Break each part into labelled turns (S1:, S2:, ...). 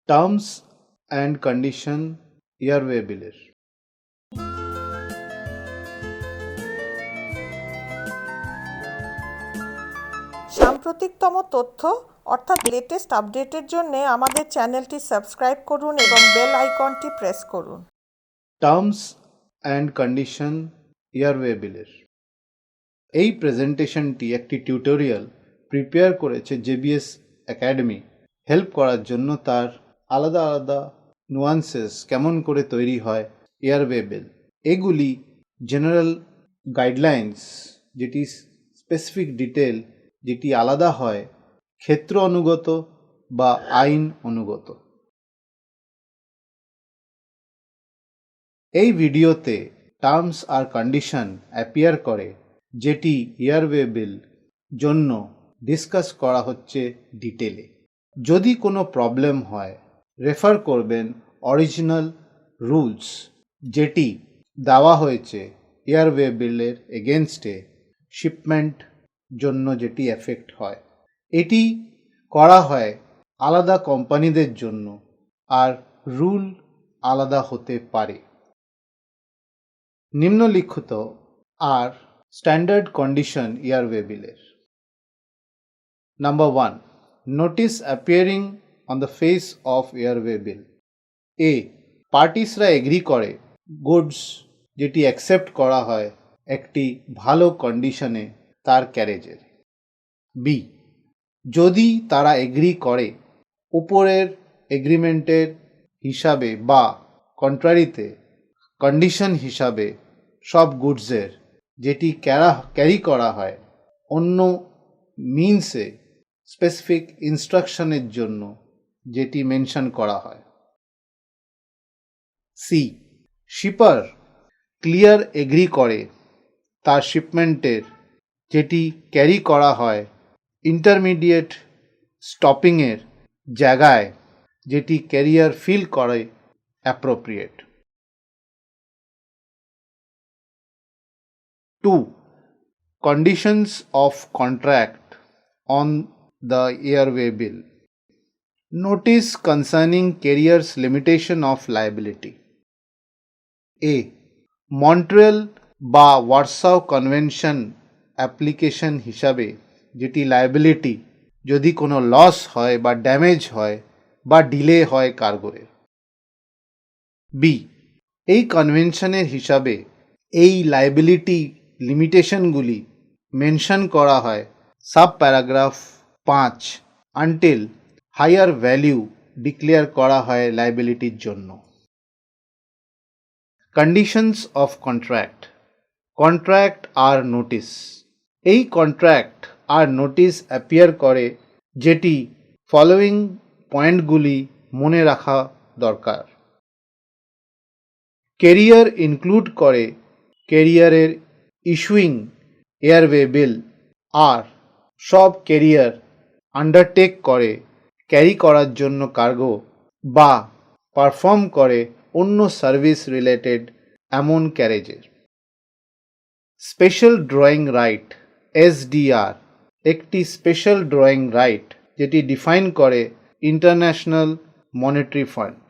S1: Terms and condition airway বিলের।
S2: সাম্প্রতিকতম তথ্য অর্থাৎ লেটেস্ট আপডেটের জন্য আমাদের চ্যানেলটি সাবস্ক্রাইব করুন এবং বেল আইকনটি প্রেস করুন।
S1: টার্মস অ্যান্ড কন্ডিশন এয়ারওয়ে বিলের এই প্রেজেন্টেশনটি একটি টিউটোরিয়াল প্রিপেয়ার করেছে জেবিএস একাডেমি হেল্প করার জন্য। তার আলাদা আলাদা নুয়ান্সেস কেমন করে তৈরি হয় এয়ারওয়ে বিল, এগুলি জেনারেল গাইডলাইন্স, যেটি স্পেসিফিক ডিটেল, যেটি আলাদা হয় ক্ষেত্র অনুগত বা আইন অনুগত। এই ভিডিওতে টার্মস আর কন্ডিশন অ্যাপিয়ার করে যেটি এয়ারওয়ে বিল জন্য ডিসকাস করা হচ্ছে ডিটেলে। যদি কোনো প্রবলেম হয় রেফার করবেন অরিজিনাল রুলস যেটি দেওয়া হয়েছে এয়ারওয়ে বিলের এগেনস্টে শিপমেন্ট জন্য, যেটি এফেক্ট হয়। এটি করা হয় আলাদা কোম্পানিদের জন্য আর রুল আলাদা হতে পারে। নিম্নলিখিত আর স্ট্যান্ডার্ড কন্ডিশন এয়ারওয়ে বিলের। Number 1, notice appearing on the face of airway bill. A, পার্টিসরা এগ্রি করে গুডস যেটি অ্যাকসেপ্ট করা হয় একটি ভালো কন্ডিশনে তার ক্যারেজের। বি, যদি তারা এগ্রি করে উপরের এগ্রিমেন্টের হিসাবে বা কন্ট্রারিতে কন্ডিশন হিসাবে সব গুডসের যেটি ক্যারি করা হয় অন্য মিনসে স্পেসিফিক ইনস্ট্রাকশনের জন্য যেটি মেনশন করা হয়। সি, শিপার ক্লিয়ার এগ্রি করে তার শিপমেন্টের যেটি ক্যারি করা হয় ইন্টারমিডিয়েট স্টপিংয়ের জায়গায়, যেটি ক্যারিয়ার ফিল করে appropriate. 2, conditions of contract on the airway bill. Notice concerning carrier's limitation of liability. A, Montreal বা ওয়ারসাও কনভেনশন অ্যাপ্লিকেশন হিসাবে যেটি লায়াবিলিটি যদি কোনো লস হয় বা ড্যামেজ হয় বা ডিলে হয় কার্গোর। বি, এই কনভেনশনের হিসাবে এই লায়াবিলিটি লিমিটেশনগুলি মেনশন করা হয় sub paragraph 5 until higher value declare করা হয় লায়াবিলিটির জন্য। Conditions of contract. কন্ট্রাক্ট আর নোটিস। এই কন্ট্রাক্ট আর নোটিস অ্যাপিয়ার করে যেটি ফলোয়িং পয়েন্টগুলি মনে রাখা দরকার। ক্যারিয়ার ইনক্লুড করে ক্যারিয়ারের ইস্যুইং এয়ারওয়ে বিল আর সব ক্যারিয়ার আন্ডারটেক করে ক্যারি করার জন্য কার্গো বা পারফর্ম করে অন্য সার্ভিস রিলেটেড এমন ক্যারেজের। স্পেশাল ড্রয়িং রাইট এসডিআর একটি স্পেশাল ড্রয়িং রাইট যেটি ডিফাইন করে ইন্টারন্যাশনাল মনিটারি ফান্ড।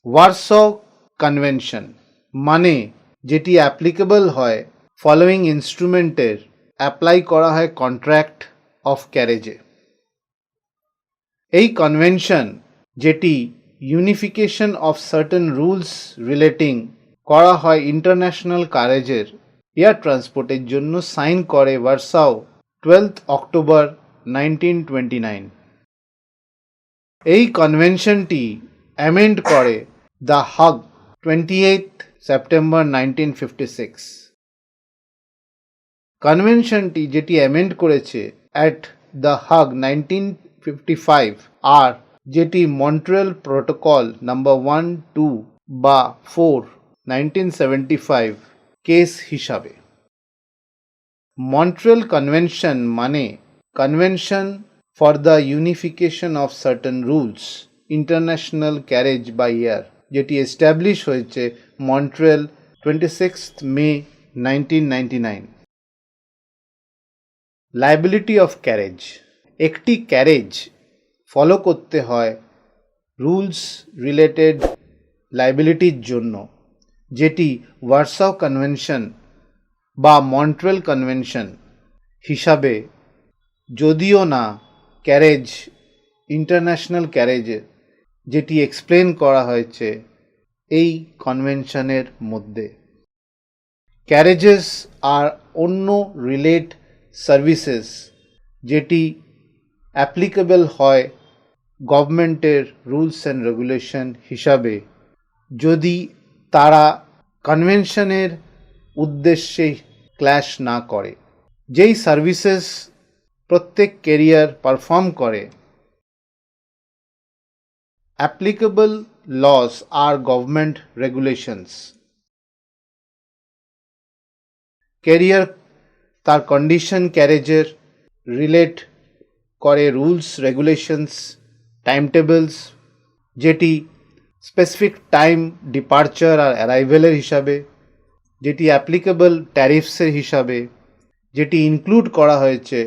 S1: ওয়ারসো কনভেনশন মানে যেটি অ্যাপ্লিকেবল হয় ফলোয়িং ইনস্ট্রুমেন্টের অ্যাপ্লাই করা হয় কন্ট্রাক্ট অফ ক্যারেজে। এই কনভেনশন যেটি unification of certain rules relating করা হয় ইন্টারন্যাশনাল ক্যারেজের এয়ার ট্রান্সপোর্টের জন্য সাইন করে ভার্সাও 12 অক্টোবর 1929। এই কনভেনশনটি অ্যামেন্ড করে দ্য হাগ 28 সেপ্টেম্বর 1956। কনভেনশনটি যেটি অ্যামেন্ড করেছে অ্যাট দ্য হাগ 1955 আর যেটি মন্ট্রিয়াল প্রোটোকল নাম্বার 1, 2 বা 4 1975 কেস হিসাবে। মন্ট্রিয়াল কনভেনশন মানে convention for the unification of certain rules international carriage by air, যেটি এস্টাবলিশ হয়েছে Montreal 26 May 1999। Liability of carriage. একটি ক্যারেজ ফলো করতে হয় রুলস রিলেটেড লাইবিলিটির জন্য, যেটি ওয়ার্সাও কনভেনশন বা মন্ট্রিয়াল কনভেনশন হিসাবে, যদিও না ক্যারেজ ইন্টারন্যাশনাল ক্যারেজে, যেটি এক্সপ্লেন করা হয়েছে এই কনভেনশনের মধ্যে। ক্যারেজেস আর অন্য রিলেট সার্ভিসেস যেটি অ্যাপ্লিকেবল হয় গভর্নমেন্টের রুলস অ্যান্ড রেগুলেশন হিসাবে, যদি তারা কনভেনশনের উদ্দেশ্যে ক্ল্যাশ না করে। যেই সার্ভিসেস প্রত্যেক ক্যারিয়ার পারফর্ম করে, অ্যাপ্লিকেবল লস আর গভর্নমেন্ট রেগুলেশনস। ক্যারিয়ার তার কন্ডিশন ক্যারেজের রিলেট করে রুলস রেগুলেশনস, টাইম টেবলস, যেটি স্পেসিফিক টাইম ডিপারচার আর অ্যারাইভেলের হিসাবে, যেটি অ্যাপ্লিকেবল ট্যারিফসের হিসাবে, যেটি ইনক্লুড করা হয়েছে,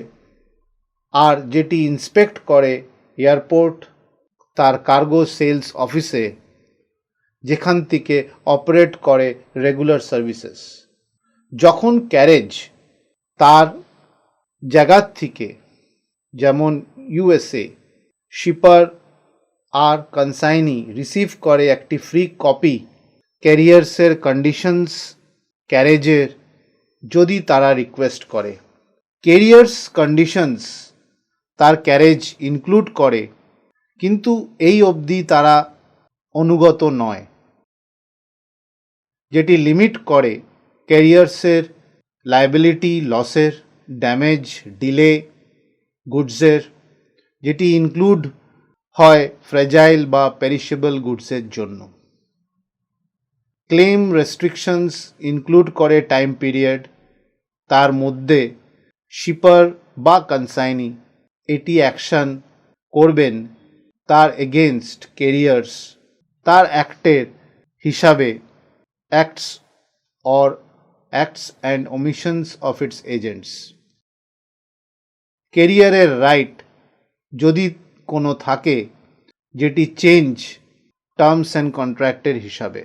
S1: আর যেটি ইন্সপেক্ট করে এয়ারপোর্ট তার কার্গো সেলস অফিসে, যেখান থেকে অপারেট করে রেগুলার সার্ভিসেস। যখন ক্যারেজ তার জায়গার থেকে, যেমন ইউএসএ, শিপার আর কনসাইনি রিসিভ করে একটি ফ্রি কপি ক্যারিয়ার্সের কন্ডিশনস ক্যারেজের, যদি তারা রিকোয়েস্ট করে। ক্যারিয়ার্স কন্ডিশনস তার ক্যারেজ ইনক্লুড করে, কিন্তু এই অবধি তারা অনুগত নয়, যেটি লিমিট করে ক্যারিয়ার্সের লায়াবিলিটি লসের, ড্যামেজ, ডিলে গুডসের, যেটি ইনক্লুড হয় ফ্র্যাজাইল বা পেরিশেবল গুডসের জন্য। ক্লেম রেস্ট্রিকশনস ইনক্লুড করে টাইম পিরিয়ড, তার মধ্যে শিপার বা কনসাইনি এটি অ্যাকশন করবেন তার এগেনস্ট ক্যারিয়ার্স, তার অ্যাক্টের হিসাবে acts and omissions of its agents. ক্যারিয়ারের রাইট যদি কোনো থাকে, যেটি চেঞ্জ টার্মস অ্যান্ড কন্ট্রাক্টের হিসাবে।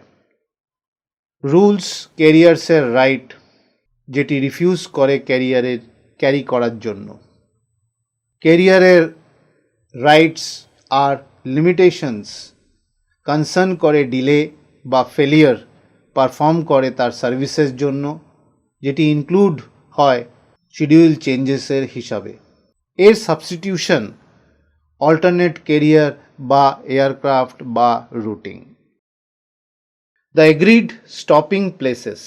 S1: রুলস ক্যারিয়ার্সের রাইট, যেটি রিফিউজ করে ক্যারি করার জন্য। ক্যারিয়ারের রাইটস আর লিমিটেশনস কনসার্ন করে ডিলে বা ফেলিয়ার পারফর্ম করে তার সার্ভিসের জন্য, যেটি ইনক্লুড হয় শিডিউল চেঞ্জেসের হিসাবে। এর সাবস্টিটিউশন অল্টারনেট ক্যারিয়ার বা এয়ারক্রাফট বা রুটিং। The agreed stopping places.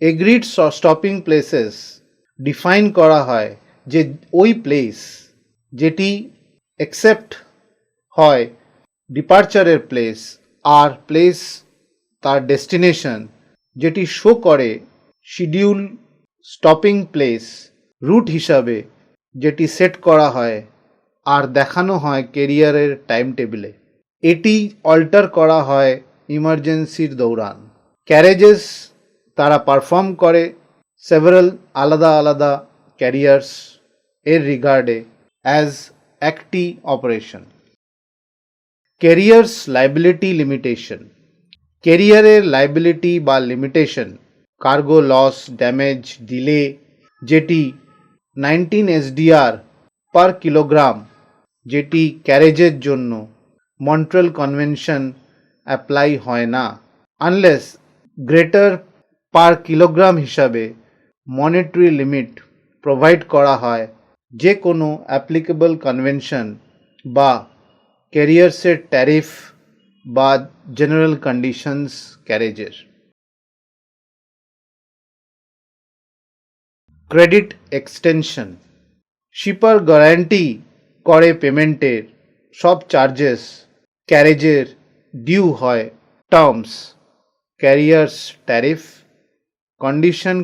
S1: Agreed stopping places define করা হয় যে ওই প্লেস যেটি অ্যাকসেপ্ট হয় ডিপারচারের প্লেস, আর প্লেস তার ডেস্টিনেশন, যেটি শো করে শিডিউল স্টপিং প্লেস রুট হিসাবে, যেটি সেট করা হয় আর দেখানো হয় ক্যারিয়ারের টাইম টেবিলে। এটি অল্টার করা হয় ইমার্জেন্সির দৌরান। ক্যারেজেস তারা পারফর্ম করে সেভারাল আলাদা আলাদা ক্যারিয়ার্স এর রিগার্ডে অ্যাজ একটি অপারেশন। Carriers liability limitation. ক্যারিয়ারের লাইবিলিটি বা limitation cargo loss, damage, delay, যেটি 19 SDR পার কিলোগ্রাম, যেটি ক্যারেজের জন্য মন্ট্রিয়াল কনভেনশন অ্যাপ্লাই হয় না, আনলেস গ্রেটার পার কিলোগ্রাম হিসাবে মনিটারি লিমিট প্রোভাইড করা হয় যে কোনো অ্যাপ্লিকেবল কনভেনশন বা ক্যারিয়ার্সের ট্যারিফ বা জেনারেল কন্ডিশনস ক্যারেজের। Credit extension. শিপার গ্যারান্টি করে পেমেন্টের সব চার্জেস ক্যারেজের ডিউ হয় টার্মস ক্যারিয়ার্স ট্যারিফ, কন্ডিশন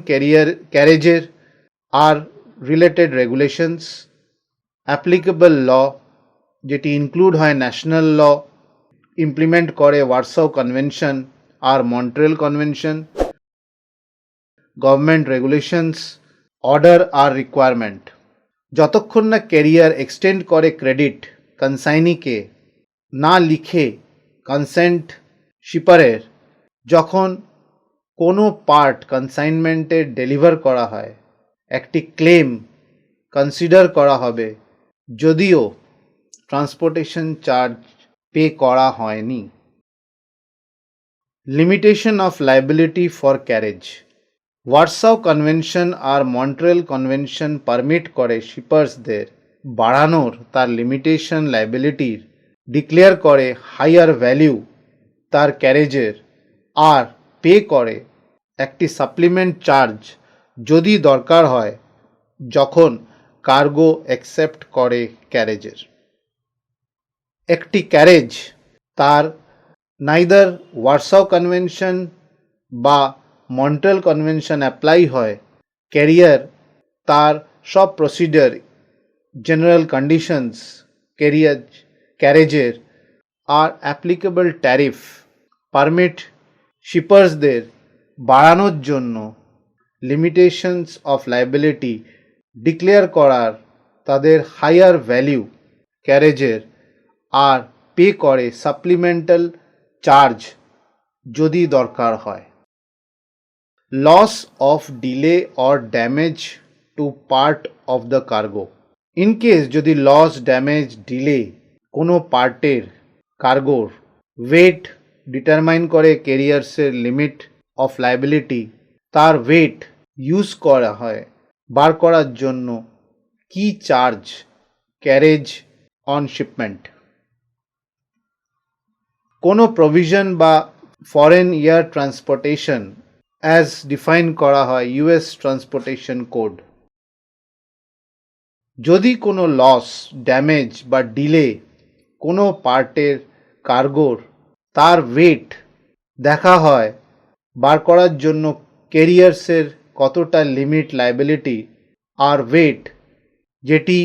S1: ক্যারেজের আর রিলেটেড রেগুলেশনস, অ্যাপ্লিকেবল ল, যেটি ইনক্লুড হয় ন্যাশনাল ল, ইমপ্লিমেন্ট করে ওয়ার্সাও কনভেনশন আর Montreal convention, government regulations, order আর রিকোয়ারমেন্ট। যতক্ষণ না ক্যারিয়ার এক্সটেন্ড করে ক্রেডিট কনসাইনিকে না লিখে কনসেন্ট শিপারের যখন কোনো পার্ট কনসাইনমেন্টে ডেলিভার করা হয় একটি ক্লেম কনসিডার করা হবে যদিও ট্রান্সপোর্টেশন চার্জ পে করা হয়নি। Limitation of liability for carriage. Warsaw convention আর মন্ট্রিয়াল কনভেনশন পারমিট করে শিপার্সদের বাড়ানোর তার লিমিটেশন লাইবিলিটির ডিক্লেয়ার করে হাইয়ার ভ্যালিউ তার ক্যারেজের আর পে করে একটি সাপ্লিমেন্ট চার্জ যদি দরকার হয় যখন কার্গো অ্যাকসেপ্ট করে ক্যারেজের। একটি ক্যারেজ তার নাইদার ওয়ার্সাও কনভেনশন বা মন্ট্রিয়াল কনভেনশন অ্যাপ্লাই হয়, ক্যারিয়ার তার সব প্রসিডিওর জেনারেল কন্ডিশনস ক্যারেজের আর অ্যাপ্লিকেবল ট্যারিফ পারমিট শিপার্সদের বাড়ানোর জন্য লিমিটেশনস অফ লাইবিলিটি ডিক্লেয়ার করার তাদের হাইয়ার ভ্যালিউ ক্যারেজের আর পে করে সাপ্লিমেন্টাল চার্জ যদি দরকার হয়। Loss of delay or damage to part of the cargo. In case যদি লস ড্যামেজ ডিলে কোনো পার্টের কার্গোর ওয়েট ডিটারমাইন করে ক্যারিয়ার্সের লিমিট অফ লাইবিলিটি, তার ওয়েট ইউজ করা হয় বার করার জন্য কি চার্জ ক্যারেজ অন শিপমেন্ট। কোনো প্রভিশন বা foreign air transportation as define করা হয় ইউএস ট্রান্সপোর্টেশন কোড। যদি কোনো লস ড্যামেজ বা ডিলে কোনো পার্টের কার্গোর তার ওয়েট দেখা হয় বার করার জন্য ক্যারিয়ার্সের কতটা লিমিট লাইবিলিটি আর ওয়েট যেটি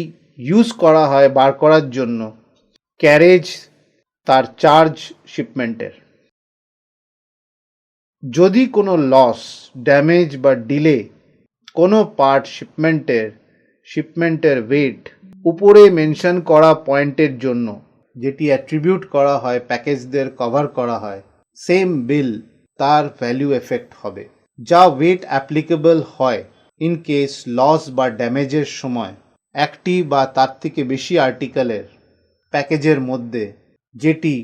S1: ইউজ করা হয় বার করার জন্য ক্যারেজ তার চার্জ শিপমেন্টের। যদি কোনো লস ড্যামেজ বা ডিলে কোনো পার্ট শিপমেন্টের ওয়েট উপরে মেনশন করা পয়েন্টের জন্য যেটি অ্যাট্রিবিউট করা হয় প্যাকেজদের কভার করা হয়, সেম বিল তার ভ্যালু এফেক্ট হবে। যা ওয়েট অ্যাপ্লিকেবল হয় ইন কেস লস বা ড্যামেজের সময় একটি বা তার থেকে বেশি আর্টিকেলের প্যাকেজের মধ্যে যেটি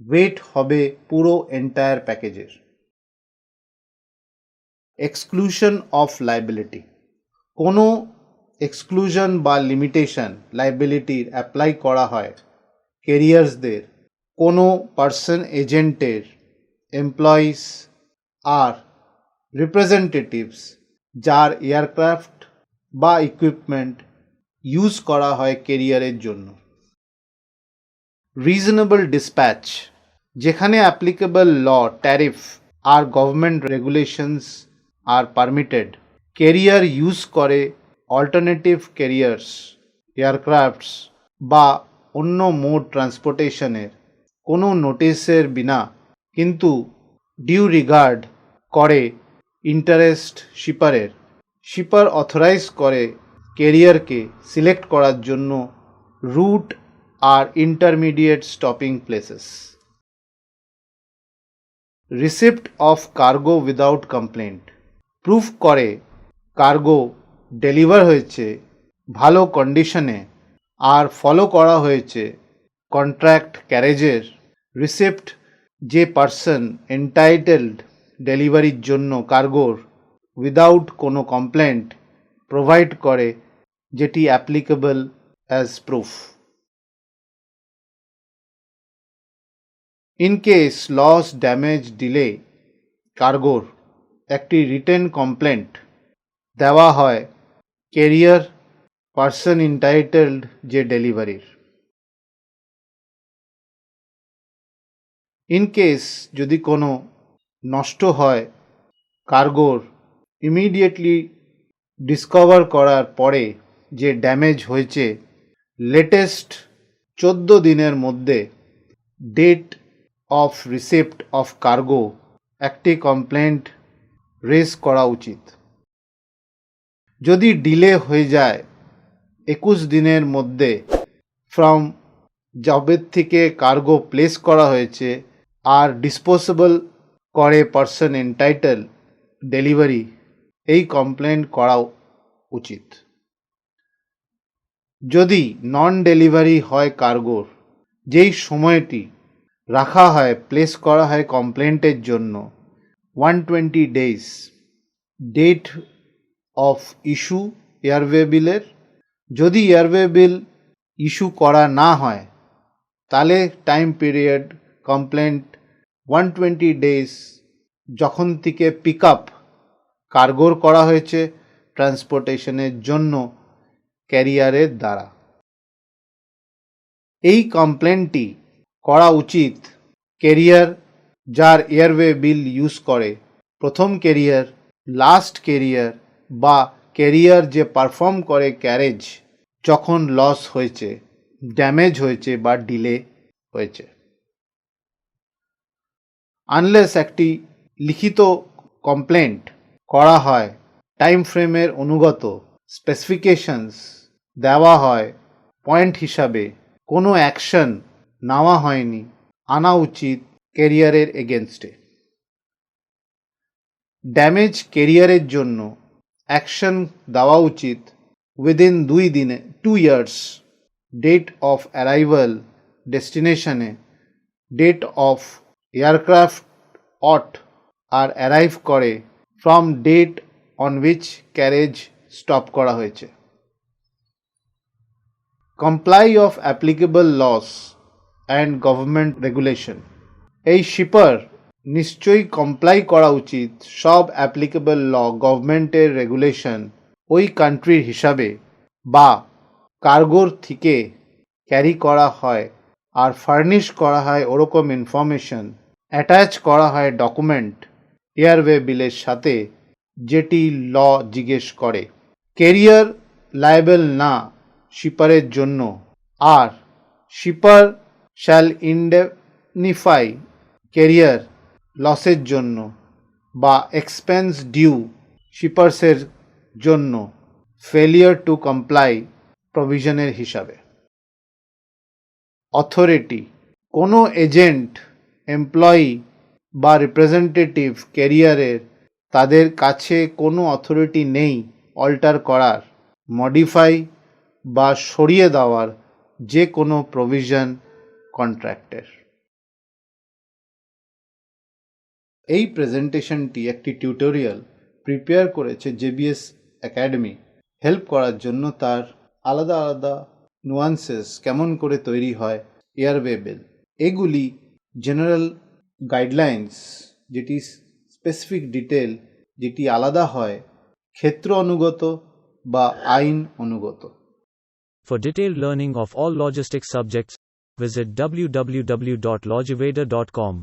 S1: ওয়েট হবে পুরো এন্টায়ার প্যাকেজের। Exclusion of liability. কোনো এক্সক্লুশন বা লিমিটেশন লাইবিলিটির অ্যাপ্লাই করা হয় ক্যারিয়ার্সদের কোনো পার্সন এজেন্টের এমপ্লয়িজ আর রিপ্রেজেন্টেটিভস যার এয়ারক্রাফট বা ইকুইপমেন্ট ইউজ করা হয় ক্যারিয়ারের জন্য। Reasonable dispatch. যেখানে অ্যাপ্লিকেবল ল, ট্যারিফ আর গভর্নমেন্ট রেগুলেশনস আর পারমিটেড, ক্যারিয়ার ইউজ করে অল্টারনেটিভ ক্যারিয়ার্স, এয়ারক্রাফটস বা অন্য মোড ট্রান্সপোর্টেশনের কোনো নোটিশের বিনা, কিন্তু ডিউ রিগার্ড করে ইন্টারেস্ট শিপারের। শিপার অথরাইজ করে ক্যারিয়ারকে সিলেক্ট করার জন্য route R intermediate stopping places. Receipt of cargo without complaint. Proof করে কার্গো ডেলিভার হয়েছে ভালো কন্ডিশনে আর ফলো করা হয়েছে কন্ট্রাক্ট ক্যারেজের রিসিপ্ট যে পার্সন এন্টাইটেলড ডেলিভারির জন্য কার্গোর উইদাউট কোনো কমপ্লেন্ট প্রোভাইড করে, যেটি applicable as proof. In case loss, damage, delay কার্গোর একটি রিটেন কমপ্লেন্ট দেওয়া হয় ক্যারিয়ার পার্সন ইন্টাইটেলড যে ডেলিভারির। ইন কেস যদি কোনো নষ্ট হয় কার্গোর ইমিডিয়েটলি ডিসকভার করার পরে যে ড্যামেজ হয়েছে, লেটেস্ট 14 দিনের মধ্যে date of receipt of cargo একটি কমপ্লেন্ট রেজ করা উচিত। যদি ডিলে হয়ে যায় 21 দিনের মধ্যে ফ্রম জবের থেকে কার্গো প্লেস করা হয়েছে আর ডিসপোজেবল করে পারসন এন্টাইটেল ডেলিভারি, এই কমপ্লেন করা উচিত। যদি নন ডেলিভারি হয় কার্গোর, যেই সময়টি রাখা হয় প্লেস করা হয় কমপ্লেন্টের জন্য 120 days date of issue airway বিলের। যদি এয়ারওয়ে বিল ইস্যু করা না হয় তাহলে টাইম পিরিয়ড কমপ্লেন্ট 120 days যখন থেকে পিক আপ কার্গোর করা হয়েছে ট্রান্সপোর্টেশনের জন্য ক্যারিয়ারের দ্বারা। এই কমপ্লেনটি করা উচিত ক্যারিয়ার যার এয়ারওয়ে বিল ইউজ করে, প্রথম ক্যারিয়ার, লাস্ট ক্যারিয়ার বা ক্যারিয়ার যে পারফর্ম করে ক্যারেজ যখন লস হয়েছে, ড্যামেজ হয়েছে বা ডিলে হয়েছে। আনলেস একটি লিখিত কমপ্লেন্ট করা হয়, টাইম ফ্রেমের অনুগত স্পেসিফিকেশনস দেওয়া হয়, পয়েন্ট হিসাবে কোনো অ্যাকশন নেওয়া হয়নি, আনা উচিত ক্যারিয়ারের এগেনস্টে। ড্যামেজ ক্যারিয়ারের জন্য অ্যাকশন দেওয়া উচিত উইদিন 2 দিনে 2 years ডেট অফ অ্যারাইভাল ডেস্টিনেশনে, ডেট অফ এয়ারক্রাফট অট আর অ্যারাইভ করে from date on which carriage stop করা হয়েছে। Comply of applicable laws and government regulation, এই শিপার নিশ্চয়ই কমপ্লাই করা উচিত সব অ্যাপ্লিকেবল ল, গভর্নমেন্টের রেগুলেশন ওই কান্ট্রির হিসাবে বা কার্গোর থেকে ক্যারি করা হয় আর ফার্নিশ করা হয় ওরকম ইনফরমেশন, অ্যাটাচ করা হয় ডকুমেন্ট এয়ারওয়ে বিলের সাথে যেটি ল জিজ্ঞেস করে। ক্যারিয়ার লায়েবল না শিপারের জন্য, আর শিপার শ্যাল ইন্ডেমনিফাই ক্যারিয়ার লসের জন্য বা এক্সপেন্স ডিউ শিপার্সের জন্য ফেলিয়ার টু কমপ্লাই প্রভিশনের হিসাবে। অথরিটি, কোনো এজেন্ট, এমপ্লয়ি বা রিপ্রেজেন্টেটিভ ক্যারিয়ারের, তাদের কাছে কোনো অথরিটি নেই অল্টার করার, মডিফাই বা সরিয়ে দেওয়ার যে কোনো প্রভিশন কন্ট্রাক্টের। এই প্রেজেন্টেশনটি একটি টিউটোরিয়াল প্রিপেয়ার করেছে জেবিএস একাডেমি। হেল্প করার জন্য তার আলাদা আলাদা নুয়ান্সেস কেমন করে তৈরি হয় এয়ারওয়ে বিল, এগুলি জেনারেল গাইডলাইন্স, যেটি স্পেসিফিক ডিটেল, যেটি আলাদা হয় ক্ষেত্র অনুগত বা আইন অনুগত।
S3: For detailed learning of all logistics subjects, visit www.logiveda.com.